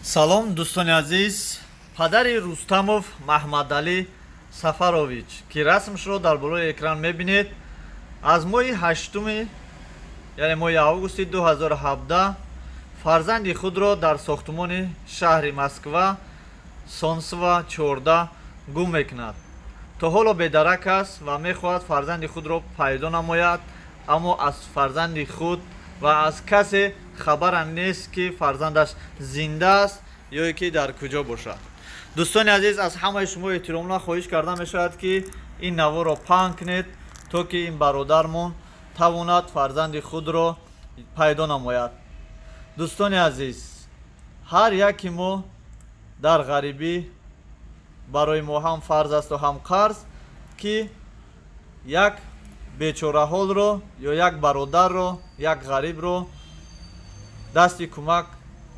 салом дӯстони азиз. Падари Рустамов Маҳмадалӣ Сафарович ки расмшро дар болои экран мебинед, аз моҳи ҳаштуми яъне моҳи августи 2017 фарзанди худро дар сохтумони шаҳри Москва Сонсва 14 гум мекунад. То ҳоло бедарак аст ва мехоҳад фарзанди худро пайдо намояд, аммо аз фарзанди худ ва аз касе хабарам нест ки фарзандаш зинда аст ё ки дар куҷо бошад. дӯстони азиз, аз ҳамаи шумо эҳтиромнак хоҳиш карда мешавад ки ин наворо паҳн кунед, то ки ин бародармон тавонад фарзанди худро пайдо намояд. дӯстони азиз, ҳар яки мо дар ғарибӣ барои мо ҳам фарз асту ҳам қарз ки як бечораҳолро ё як бародарро, як ғарибро дасти кӯмак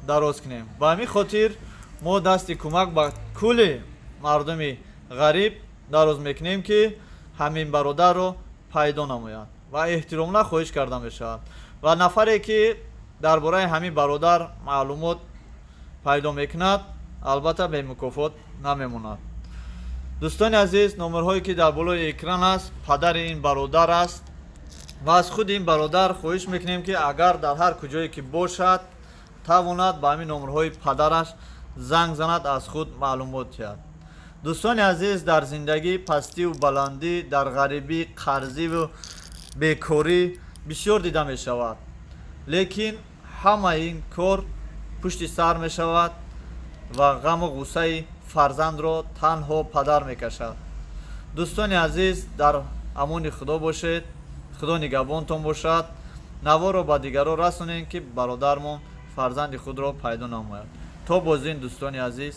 дароз кунем. ба ҳамин хотир мо дасти кӯмак ба кулли мардуми ғариб дароз мекунем ки ҳамин бародарро пайдо намояд ва эҳтиромнак хоҳиш карда мешавад. ва нафаре ки дар бораи ҳамин бародар маълумот пайдо мекунад, албатта бемукофот намемонад. дӯстони азиз, номерҳое ки дар болои экран аст падари ин бародар аст ва аз худи ин бародар хоҳиш мекунем ки агар дар ҳар куҷое ки бошад тавонад ба ҳамин номерҳои падараш занг занад, аз худ маълумот диҳад. дӯстони азиз, дар зиндагӣ пастиву баландӣ, дар ғарибӣ, қарзиву бекорӣ бисёр дида мешавад, лекин ҳама ин кор пушти сар мешавад ва ғаму ғуссаи фарзандро танҳо падар мекашад. дӯстони азиз, дар амони худо бошед. худо нигаҳбонтон бошад. наворо ба дигарон расонем ки бародармон фарзанди худро пайдо намояд. то бозин дӯстони азиз.